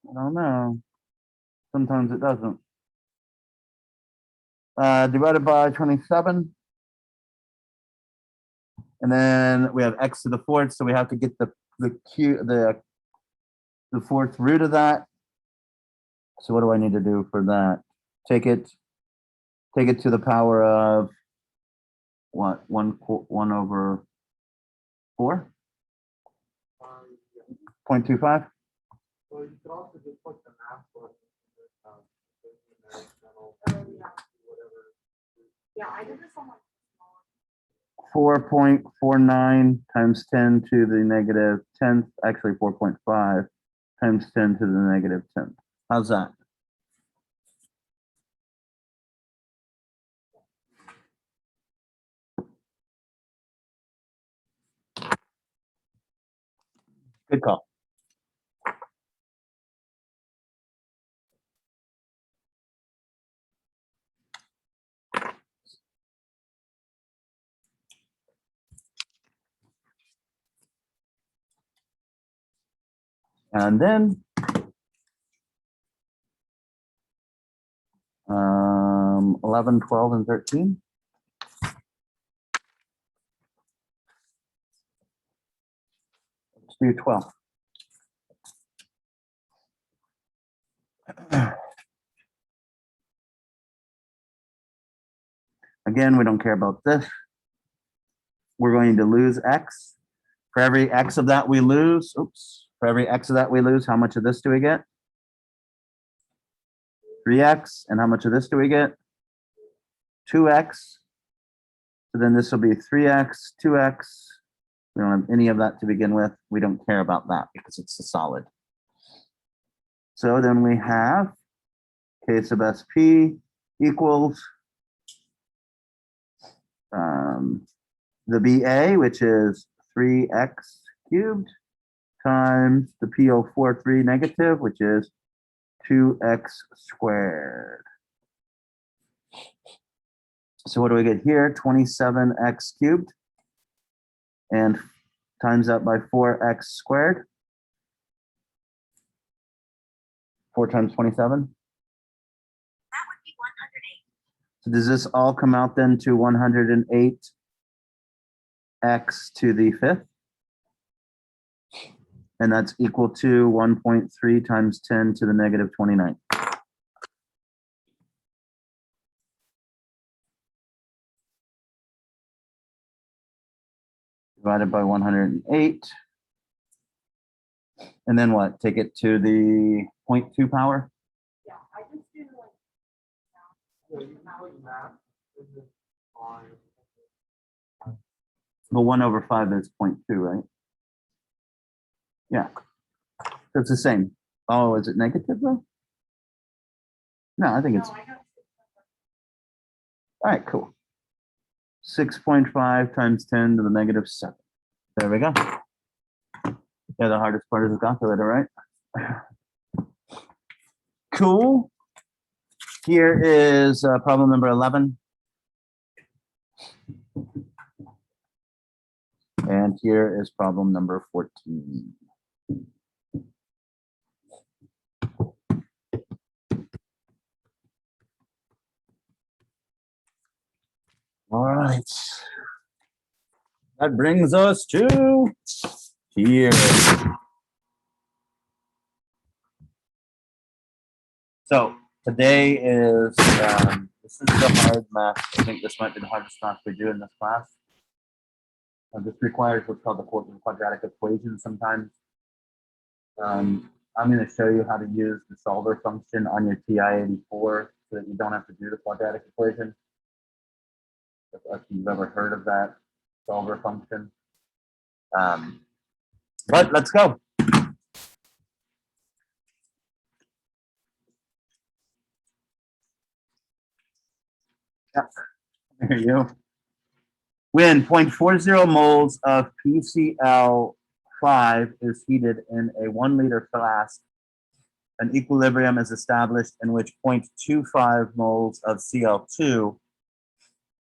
I don't know. Sometimes it doesn't. Divided by 27. And then we have x to the fourth, so we have to get the fourth root of that. So what do I need to do for that? Take it to the power of what? 1 over 4? 0.25? So you could also just put the math button Yeah, I did this on my 4.49 times 10 to the negative 10th, actually 4.5 times 10 to the negative 10th. How's that? Good call. And then 11, 12, and 13. Let's do 12. Again, we don't care about this. We're going to lose x. For every x of that we lose, for every x of that we lose, how much of this do we get? 3x. And how much of this do we get? 2x. So then this will be 3x, 2x. We don't have any of that to begin with. We don't care about that because it's a solid. So then we have k sub sp equals the BA, which is 3x cubed, times the P043 negative, which is 2x squared. So what do we get here? 27x cubed, and times that by 4x squared. 4 times 27. That would be 108. So does this all come out then to 108 x to the fifth? And that's equal to 1.3 times 10 to the negative 29. Divided by 108. And then what? Take it to the 0.2 power? Yeah, I just do like. So you can put math in this on. But 1 over 5 is 0.2, right? Yeah. So it's the same. Oh, is it negative though? No, I think it's, No, I got all right, cool. 6.5 times 10 to the negative 7. There we go. Yeah, the hardest part is the calculator, right? Cool. Here is problem number 11. And here is problem number 14. All right. That brings us to here. So today is, this is the hard math. I think this might be the hardest math we do in this class. This requires what's called the quadratic equation sometimes. I'm going to show you how to use the solver function on your TI-84 so that you don't have to do the quadratic equation. If you've ever heard of that solver function. But let's go. Yeah, there you go. When 0.40 moles of PCl5 is heated in a 1 liter flask, an equilibrium is established in which 0.25 moles of Cl2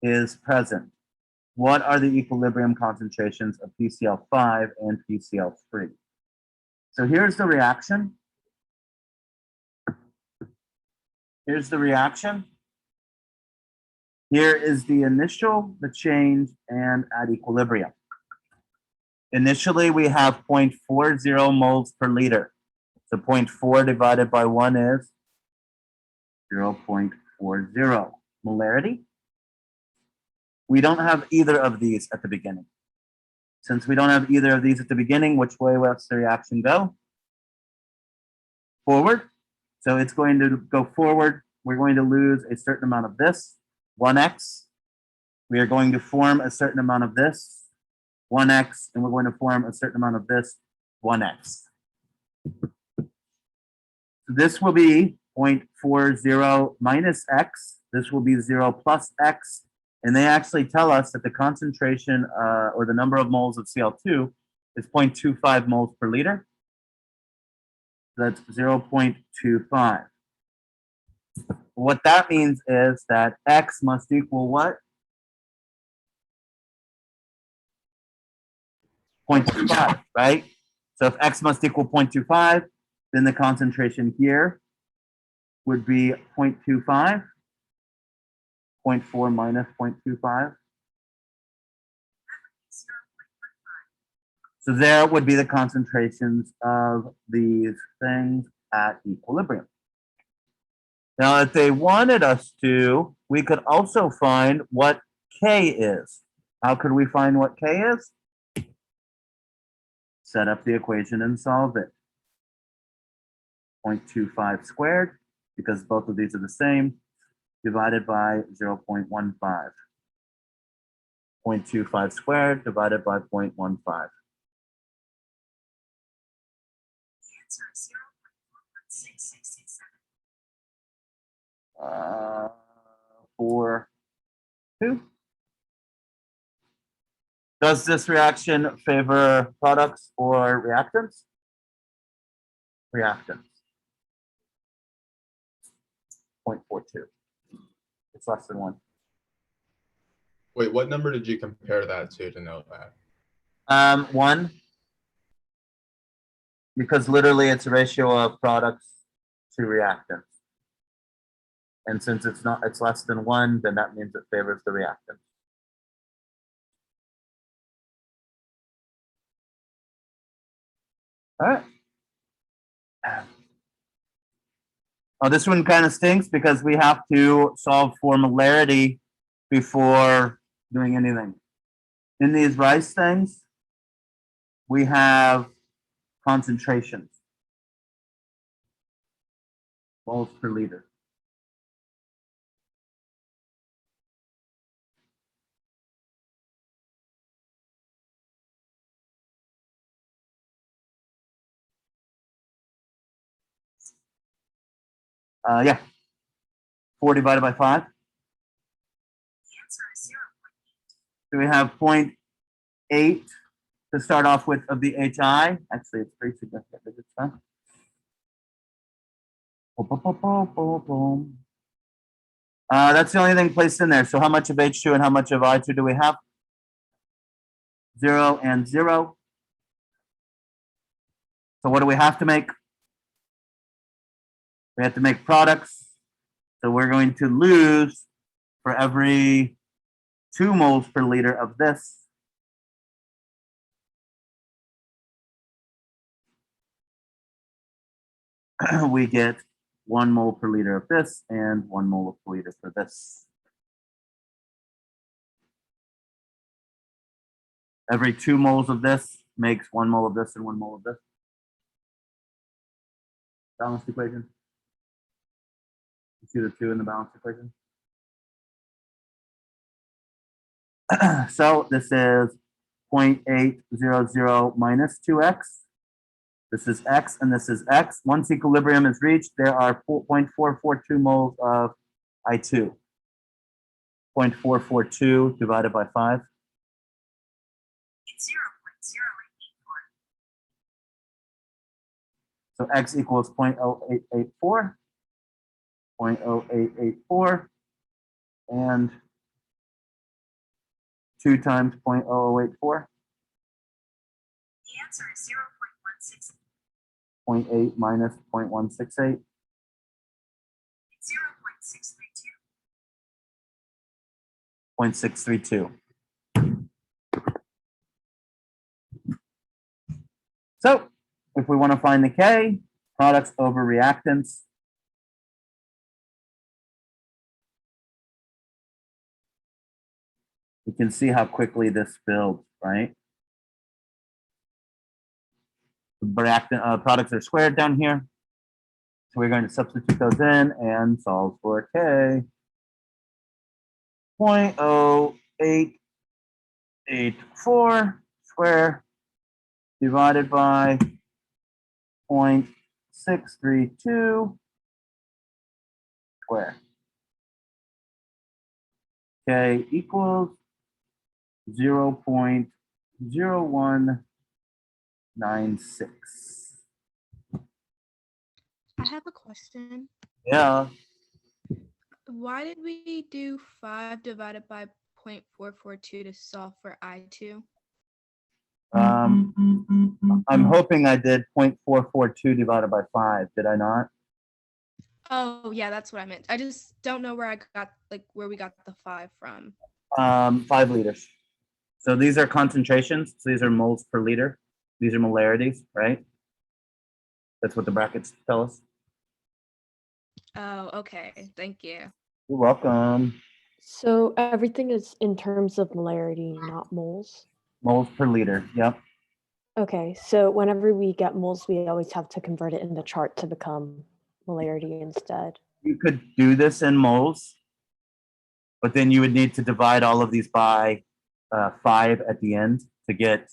is present. What are the equilibrium concentrations of PCl5 and PCl3? So here's the reaction. Here's the reaction. Here is the initial, the change, and at equilibrium. Initially, we have 0.40 moles per liter. So 0.4 divided by 1 is 0.40 molarity. We don't have either of these at the beginning. Since we don't have either of these at the beginning, which way will the reaction go? Forward. So it's going to go forward. We're going to lose a certain amount of this, 1x. We are going to form a certain amount of this, 1x, and we're going to form a certain amount of this, 1x. So this will be 0.40 minus x. This will be 0 plus x. And they actually tell us that the concentration or the number of moles of Cl2 is 0.25 moles per liter. That's 0.25. What that means is that x must equal what? 0.25, right? So if x must equal 0.25, then the concentration here would be 0.25. 0.4 minus 0.25. So there would be the concentrations of these things at equilibrium. Now, if they wanted us to, we could also find what K is. How could we find what K is? Set up the equation and solve it. 0.25 squared, because both of these are the same, divided by 0.15. 0.25 squared divided by 0.15. Answer is 0.41667. 4, 2. Does this reaction favor products or reactants? Reactants. 0.42. It's less than 1. Wait, what number did you compare that to know that? 1. Because literally it's a ratio of products to reactants. And since it's less than 1, then that means it favors the reactant. All right. Oh, this one kind of stinks because we have to solve for molarity before doing anything. In these rice things, we have concentrations, moles per liter. Yeah. 4 divided by 5. The answer is 0.8. So we have 0.8 to start off with of the HI. Actually, it's pretty significant. It's fun. That's the only thing placed in there. So how much of H2 and how much of I2 do we have? 0 and 0. So what do we have to make? We have to make products. So we're going to lose for every 2 moles per liter of this. We get 1 mole per liter of this and 1 mole per liter for this. Every 2 moles of this makes 1 mole of this and 1 mole of this. Balanced equation. You see the 2 in the balanced equation? So this is 0.800 minus 2x. This is x and this is x. Once equilibrium is reached, there are 0.442 moles of I2. 0.442 divided by 5. It's 0.0884. So x equals 0.0884. 0.0884. And 2 times 0.0084. The answer is 0.168. 0.8 minus 0.168. It's 0.168. 0.632. So if we want to find the K, products over reactants, you can see how quickly this builds, right? The reactant products are squared down here. So we're going to substitute those in and solve for K. 0.0884 square divided by 0.632 square. K equals 0.0196. I have a question. Yeah, Why did we do 5 divided by 0.442 to solve for I2? I'm hoping I did 0.442 divided by 5. Did I not? Oh, yeah, that's what I meant. I just don't know where I got, like, where we got the 5 from. 5 liters. So these are concentrations. So these are moles per liter. These are molarities, right? That's what the brackets tell us. Oh, okay. Thank you. You're welcome. So everything is in terms of molarity, not moles. Moles per liter. Yep. Okay, so whenever we get moles, we always have to convert it in the chart to become molarity instead. You could do this in moles, but then you would need to divide all of these by 5 at the end to get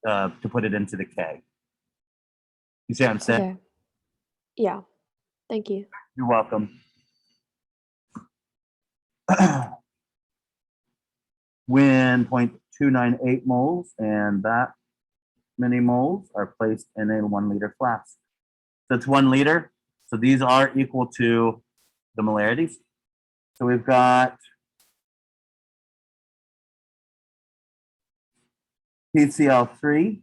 to put it into the K. You see what I'm saying? Okay. Yeah, thank you. You're welcome. When 0.298 moles and that many moles are placed in a 1 liter flask. So it's 1 liter. So these are equal to the molarities. So we've got PCl3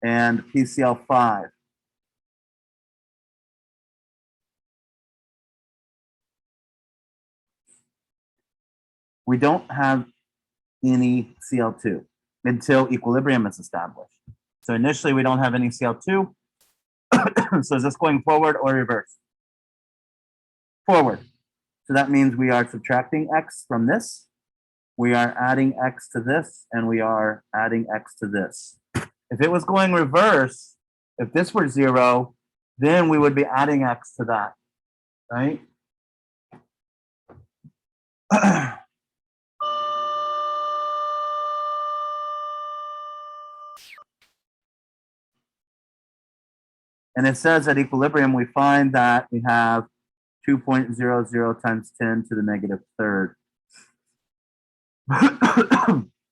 and PCl5. We don't have any Cl2 until equilibrium is established. So initially we don't have any Cl2. So is this going forward or reverse? Forward. So that means we are subtracting X from this. We are adding X to this, and we are adding X to this. If it was going reverse, if this were 0, then we would be adding X to that, right? And it says at equilibrium, we find that we have 2.00 times 10 to the negative third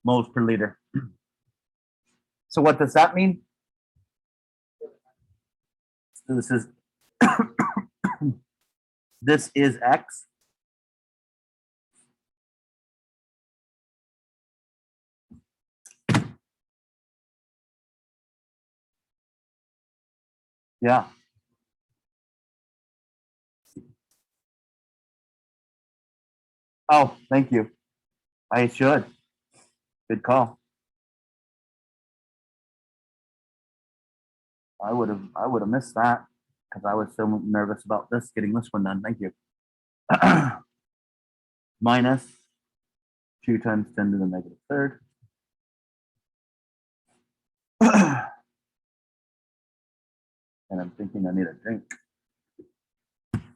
moles per liter. So what does that mean? So this is this is X. Yeah. Oh, thank you. I should. Good call. I would have missed that because I was so nervous about this getting this one done. Thank you. Minus 2 times 10 to the negative third. And I'm thinking I need a drink.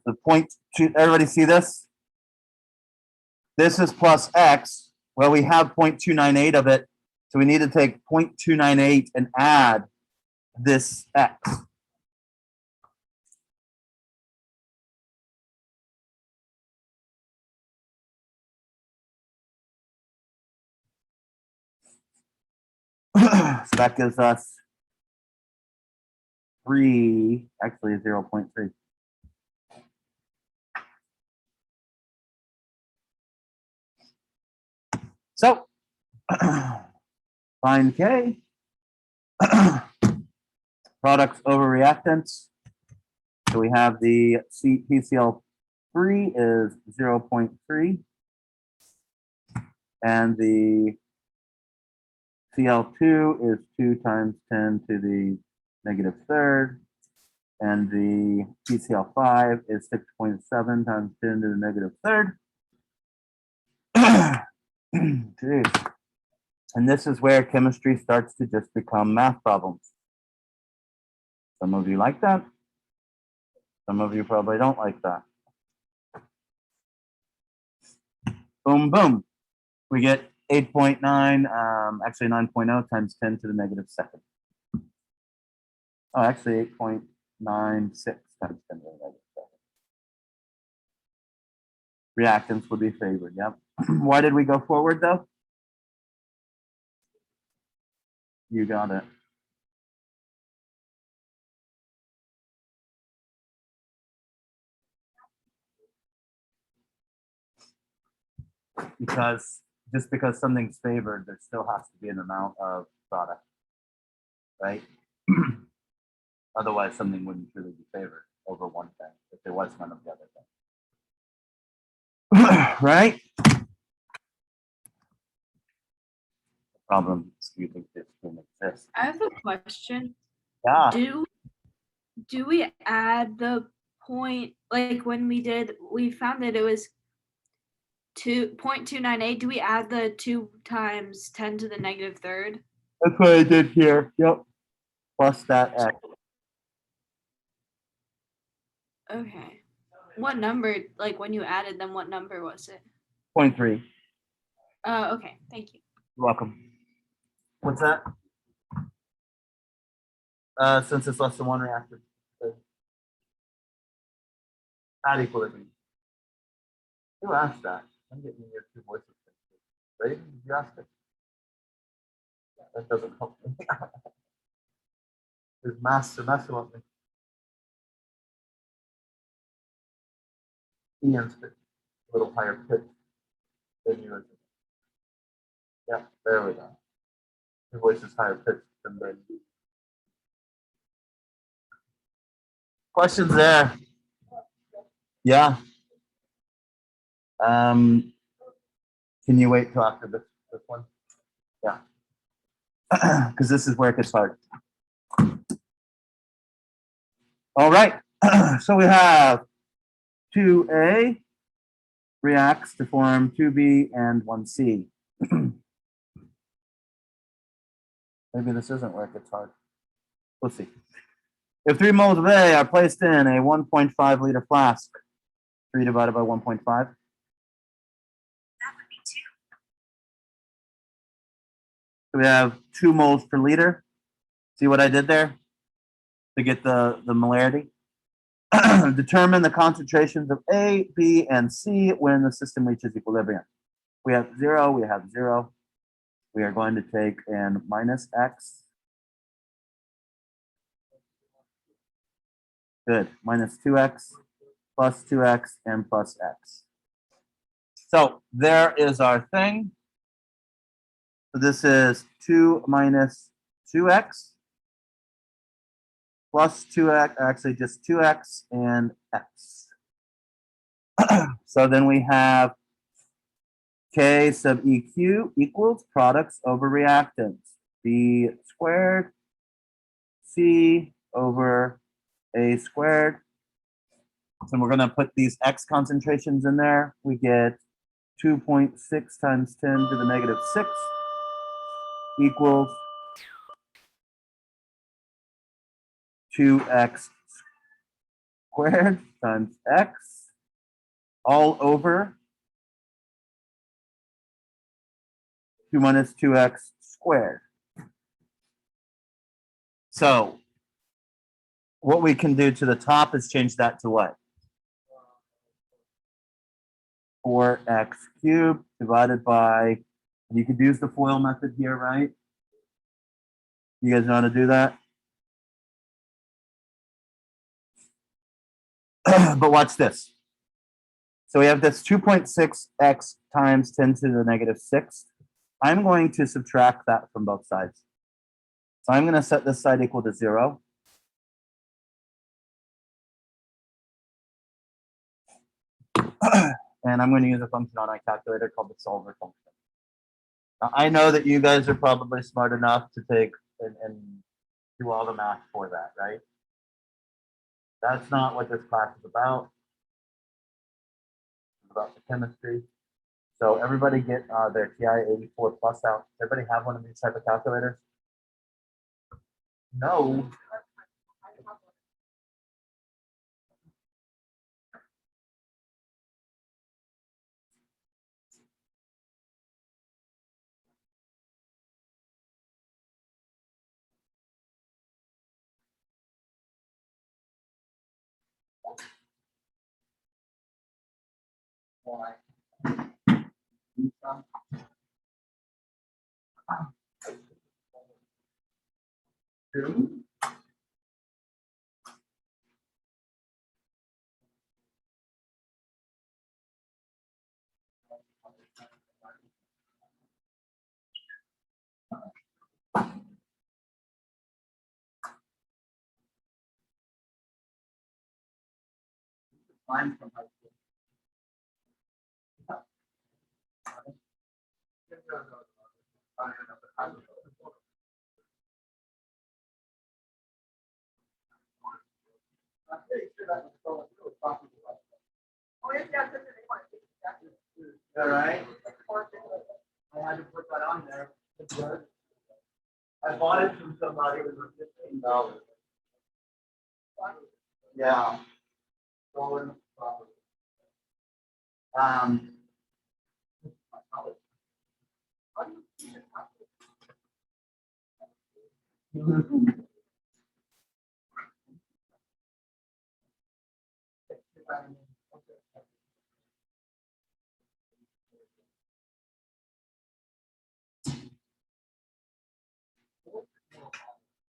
The point two, everybody see this? This is plus X. Well, we have 0.298 of it. So we need to take 0.298 and add this X. So that gives us 3, actually 0.3. So find K. Products over reactants. So we have the PCl 3 is 0.3. And the CL2 is 2 times 10 to the negative third. And the PCl5 is 6.7 times 10 to the negative third. Jeez. And this is where chemistry starts to just become math problems. Some of you like that. Some of you probably don't like that. Boom, boom. We get 8.9, actually 9.0 times 10 to the negative second. Oh, actually 8.96 times 10 to the negative second. Reactants would be favored, yep. Why did we go forward though? You got it. Because just because something's favored, there still has to be an amount of product, right? Otherwise, something wouldn't truly be favored over one thing if there was none of the other things. Right? The problem is you think this can exist. I have a question. Yeah, Do we add the point, like when we found that it was 2.298, do we add the 2 times 10 to the negative third? that's what I did here. Yep. Plus that x. Okay. What number, like when you added them, what number was it? 0.3. Okay, thank you. You're welcome. What's that? Since it's less than one reactor. At equilibrium. Who asked that? I'm getting your two voices. Ready? Did you ask it? That doesn't help me. There's master messing with me. Ian's a little higher pitch than yours. Yeah, there we go. Your voice is higher pitched than mine. Questions there? Yeah. Can you wait till after this one? Yeah. Because this is where it gets hard. All right. So we have 2A reacts to form 2B and 1C. Maybe this isn't where it gets hard. We'll see. If 3 moles of A are placed in a 1.5 liter flask, 3 divided by 1.5. That would be 2. So we have 2 moles per liter. See what I did there to get the molarity? Determine the concentrations of A, B, and C when the system reaches equilibrium. We have 0, we have 0. We are going to take and minus x. Good, minus 2x, plus 2x, and plus x. So there is our thing. So this is 2 minus 2x plus 2x, actually just 2x and x. So then we have K sub EQ equals products over reactants. B squared C over A squared. So we're going to put these x concentrations in there. We get 2.6 times 10 to the negative 6 equals 2x squared times x all over 2 minus 2x squared. So what we can do to the top is change that to what? 4x cubed divided by, you could use the FOIL method here, right? You guys know how to do that? But watch this. So we have this 2.6x times 10 to the negative 6. I'm going to subtract that from both sides. So I'm going to set this side equal to 0. And I'm going to use a function on my calculator called the solver function. Now, I know that you guys are probably smart enough to take and do all the math for that, right? That's not what this class is about. It's about the chemistry. So everybody get their TI 84 plus out. Everybody have one of these type of calculators? No. Why? Two. Line from high school. All right. I had to put that on there. I bought it from somebody. It was $15. Yeah. Stolen property.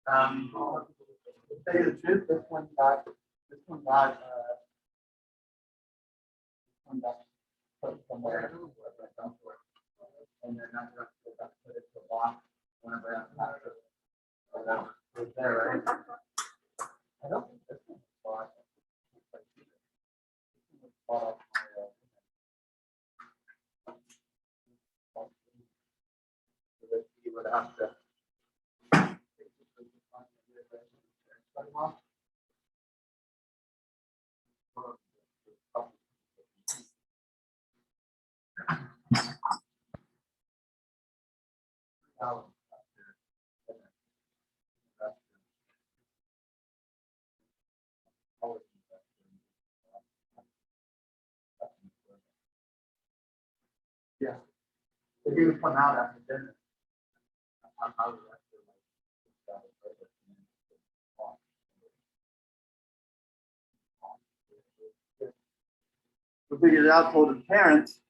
To tell you the truth, this one got put somewhere. And then I got put it to a box whenever I have to. Whatever. It's there, right? I don't think this one's bought. Bought off my, you would have to. Yeah. If he would come out after dinner. I would actually we figured it out, told his parents,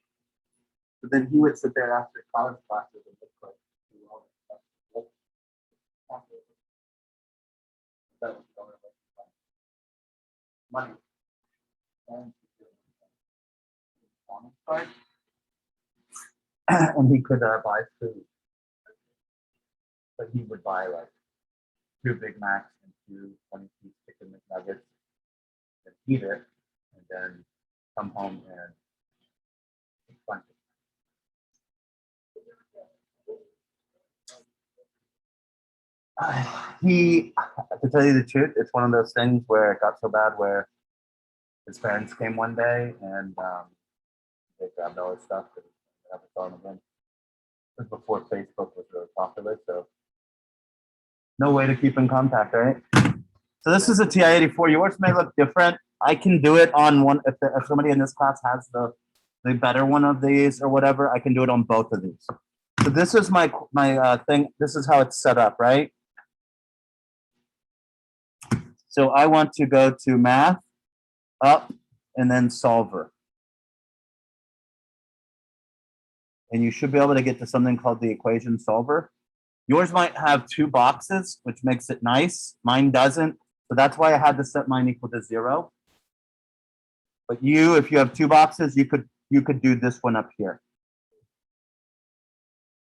but then he would sit there after college classes and look like that was money. And he could buy food, but he would buy like 2 Big Macs and 2 20-piece chicken McNuggets and eat it, and then come home and punch it. He, to tell you the truth, it's one of those things where it got so bad where his parents came one day and they grabbed all his stuff and never saw him again. This was before Facebook was really popular, so no way to keep in contact, right? So this is a TI-84. Yours may look different. I can do it on one, if somebody in this class has the better one of these or whatever, I can do it on both of these. So this is my thing. This is how it's set up, right? So I want to go to math, up, and then solver. And you should be able to get to something called the equation solver. Yours might have 2 boxes, which makes it nice. Mine doesn't. So that's why I had to set mine equal to 0. But you, if you have 2 boxes, you could do this one up here.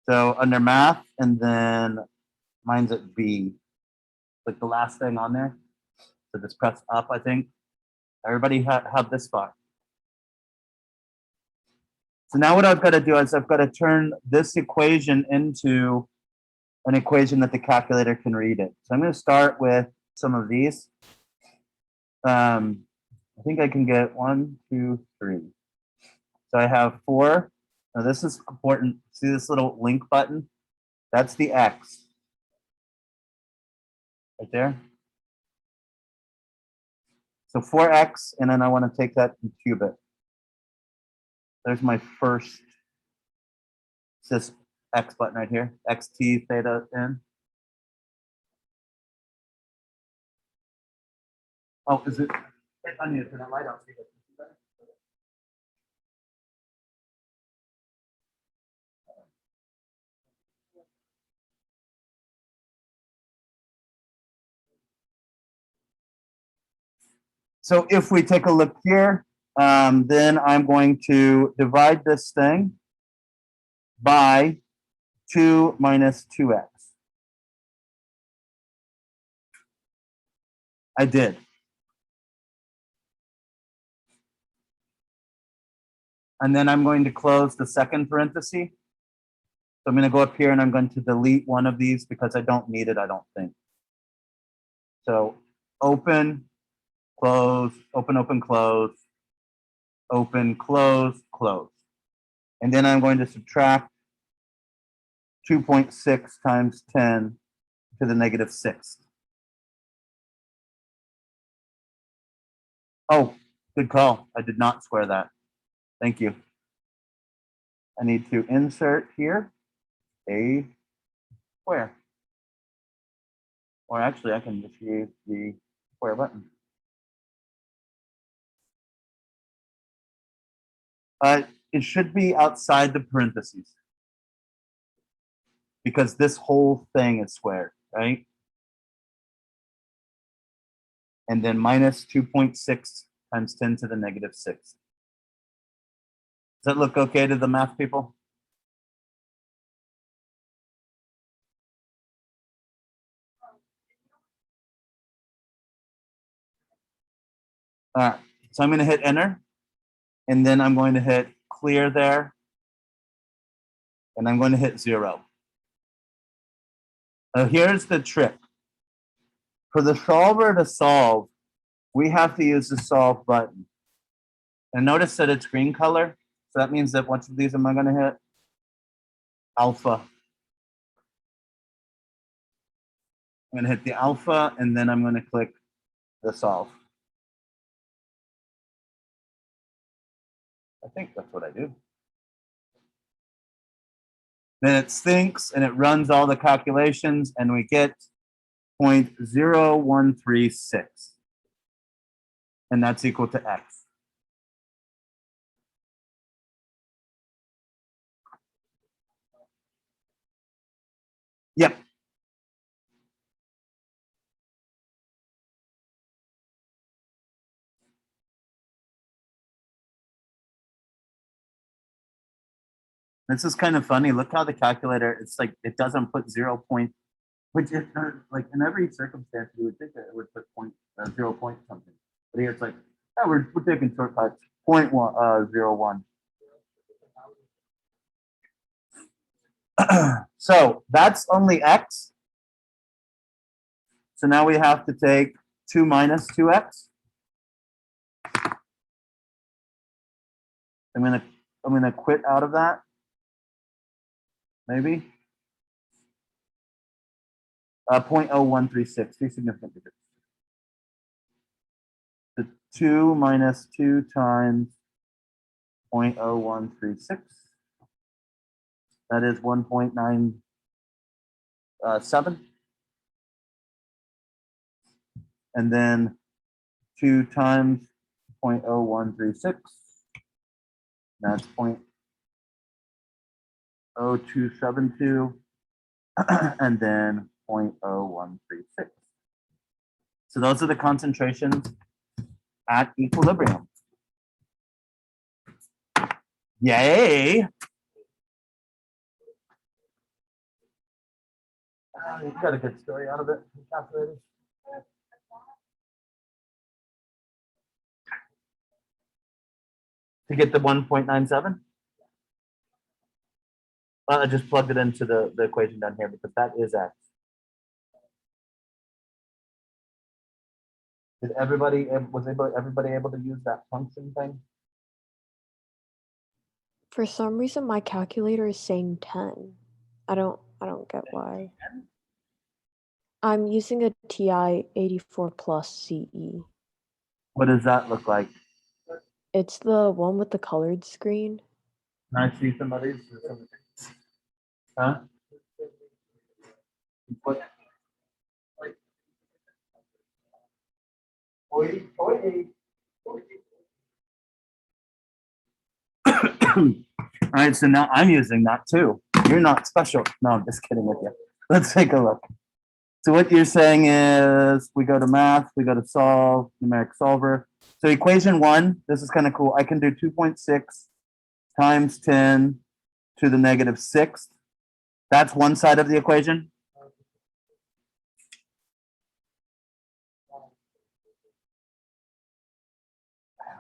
So under math, and then mine's at B, like the last thing on there. So just press up, I think. Everybody have this spot. So now what I've got to do is I've got to turn this equation into an equation that the calculator can read it. So I'm going to start with some of these. I think I can get 1, 2, 3. So I have 4. Now this is important. See this little link button? That's the X. Right there. So 4x, and then I want to take that and cube it. There's my first this X button right here, xt theta n. Oh, is it? I need to turn that light off. So if we take a look here, then I'm going to divide this thing by 2 minus 2x. I did. And then I'm going to close the second parenthesis. So I'm going to go up here and I'm going to delete one of these because I don't need it, I don't think. So open, close, open, open, close, open, close, close. And then I'm going to subtract 2.6 times 10 to the negative 6th. Oh, good call. I did not square that. Thank you. I need to insert here a square. Or actually, I can just use the square button. It should be outside the parentheses because this whole thing is squared, right? And then minus 2.6 times 10 to the negative 6. Does that look okay to the math people? All right, so I'm going to hit enter, and then I'm going to hit clear there, and I'm going to hit 0. Now here's the trick. For the solver to solve, we have to use the solve button. And notice that it's green color, so that means that which of these am I going to hit? Alpha. I'm going to hit the alpha, and then I'm going to click the solve. I think that's what I do. Then it thinks and it runs all the calculations, and we get 0.0136. And that's equal to x. Yep. This is kind of funny. Look how the calculator, it's like it doesn't put 0 point, which is like in every circumstance you would think that it would put 0 point something. But here it's like, oh, we're taking shortcuts, 0.01. So that's only x. So now we have to take 2 minus 2x. I'm gonna quit out of that. Maybe 0.0136, 3 significant digits. The 2 minus 2 times 0.0136. That is 1.97. And then 2 times 0.0136. That's 0.0272. And then 0.0136. So those are the concentrations at equilibrium. Yay! You got a good story out of it, calculated. To get the 1.97? I just plugged it into the equation down here because that is x. Did everybody, everybody able to use that function thing? For some reason, my calculator is saying 10. I don't get why. I'm using a TI 84 plus CE. What does that look like? It's the one with the colored screen. Can I see somebody's? Huh? What? All right, so now I'm using that too. You're not special. No, I'm just kidding with you. Let's take a look. So what you're saying is we go to math, we go to solve, numeric solver. So equation 1, this is kind of cool. I can do 2.6 times 10 to the negative 6th. That's one side of the equation.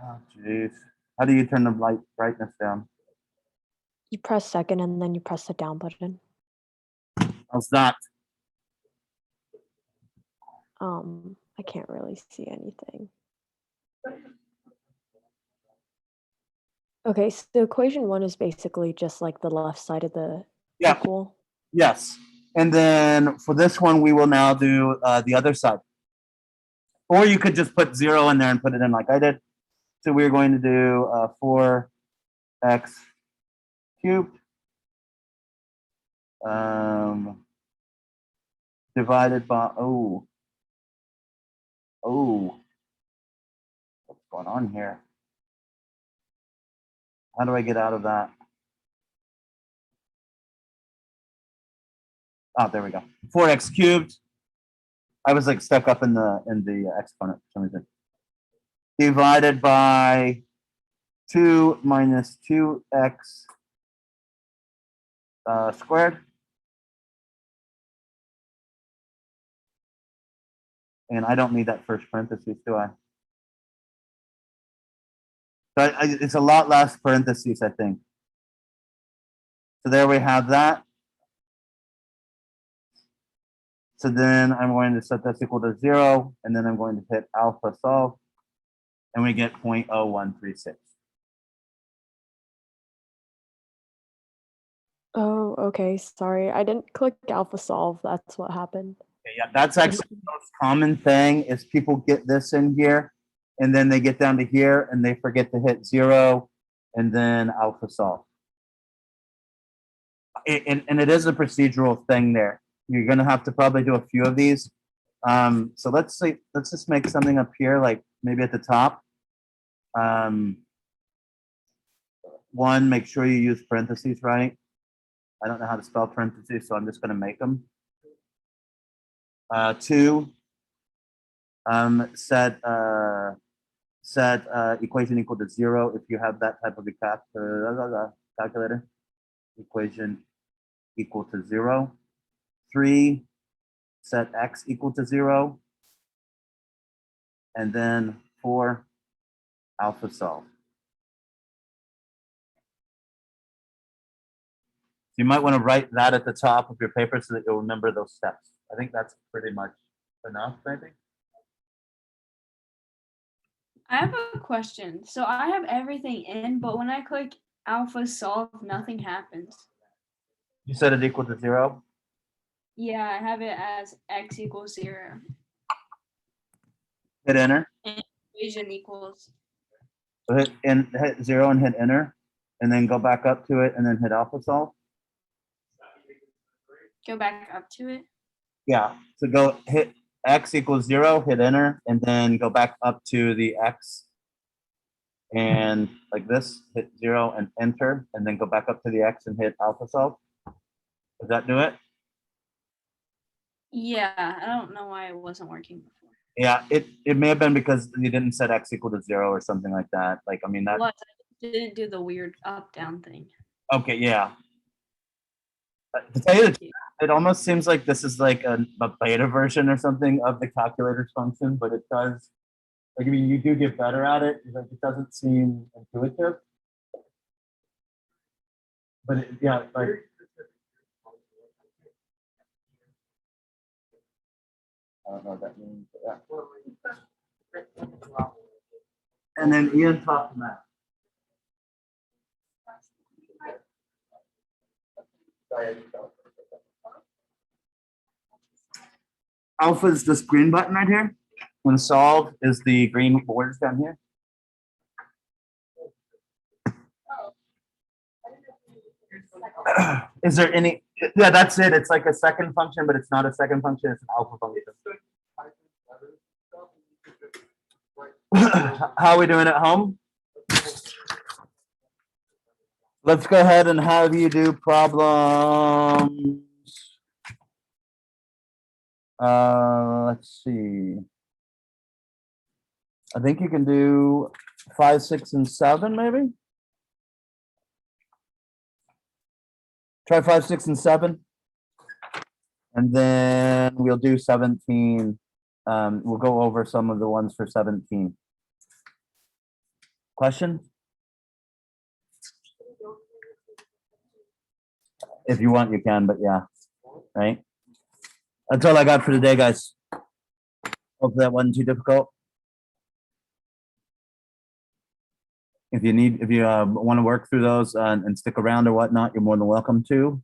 Oh, jeez. How do you turn the light brightness down? You press second and then you press the down button. How's that? I can't really see anything. Okay, so equation 1 is basically just like the left side of the Yeah. equal. Yes. And then for this one, we will now do the other side. Or you could just put 0 in there and put it in like I did. So we're going to do 4x cubed divided by, what's going on here? How do I get out of that? Oh, there we go. 4x cubed. I was like stuck up in the exponent for some reason. Divided by 2 minus 2x squared. And I don't need that first parentheses, do I? But it's a lot less parentheses, I think. So there we have that. So then I'm going to set this equal to 0, and then I'm going to hit alpha solve, and we get 0.0136. Oh, okay. Sorry. I didn't click alpha solve. That's what happened. Yeah, that's actually the most common thing is people get this in here, and then they get down to here, and they forget to hit 0, and then alpha solve. And it is a procedural thing there. You're going to have to probably do a few of these. So let's just make something up here, like maybe at the top. 1, make sure you use parentheses right. I don't know how to spell parentheses, so I'm just going to make them. 2, set equation equal to 0 if you have that type of a calculator. Equation equal to 0. 3, set x equal to 0. And then 4, alpha solve. You might want to write that at the top of your paper so that you'll remember those steps. I think that's pretty much enough, maybe. I have a question. So I have everything in, but when I click alpha solve, nothing happens. You set it equal to 0. Yeah, I have it as x equals 0. Hit enter. Equation equals. So hit 0 and hit enter, and then go back up to it and then hit alpha solve. Go back up to it. Yeah. So go hit x equals 0, hit enter, and then go back up to the x. And like this, hit 0 and enter, and then go back up to the x and hit alpha solve. Does that do it? Yeah, I don't know why it wasn't working before. Yeah, it may have been because you didn't set x equal to 0 or something like that. Like, I mean, that. What? I didn't do the weird up down thing. Okay, yeah. To tell you the truth, it almost seems like this is like a beta version or something of the calculator's function, but it does, like, I mean, you do get better at it. Like, it doesn't seem intuitive. But yeah, like, I don't know what that means. But yeah. And then Ian talked to Matt. Alpha is this green button right here. When solve is the green borders down here. Is there any? Yeah, that's it. It's like a second function, but it's not a second function. It's an alpha function. How are we doing at home? Let's go ahead and have you do problems. Let's see. I think you can do 5, 6, and 7, maybe. Try 5, 6, and 7. And then we'll do 17. We'll go over some of the ones for 17. Questions? If you want, you can, but yeah, right? That's all I got for today, guys. Hope that wasn't too difficult. If you want to work through those and stick around or whatnot, you're more than welcome to.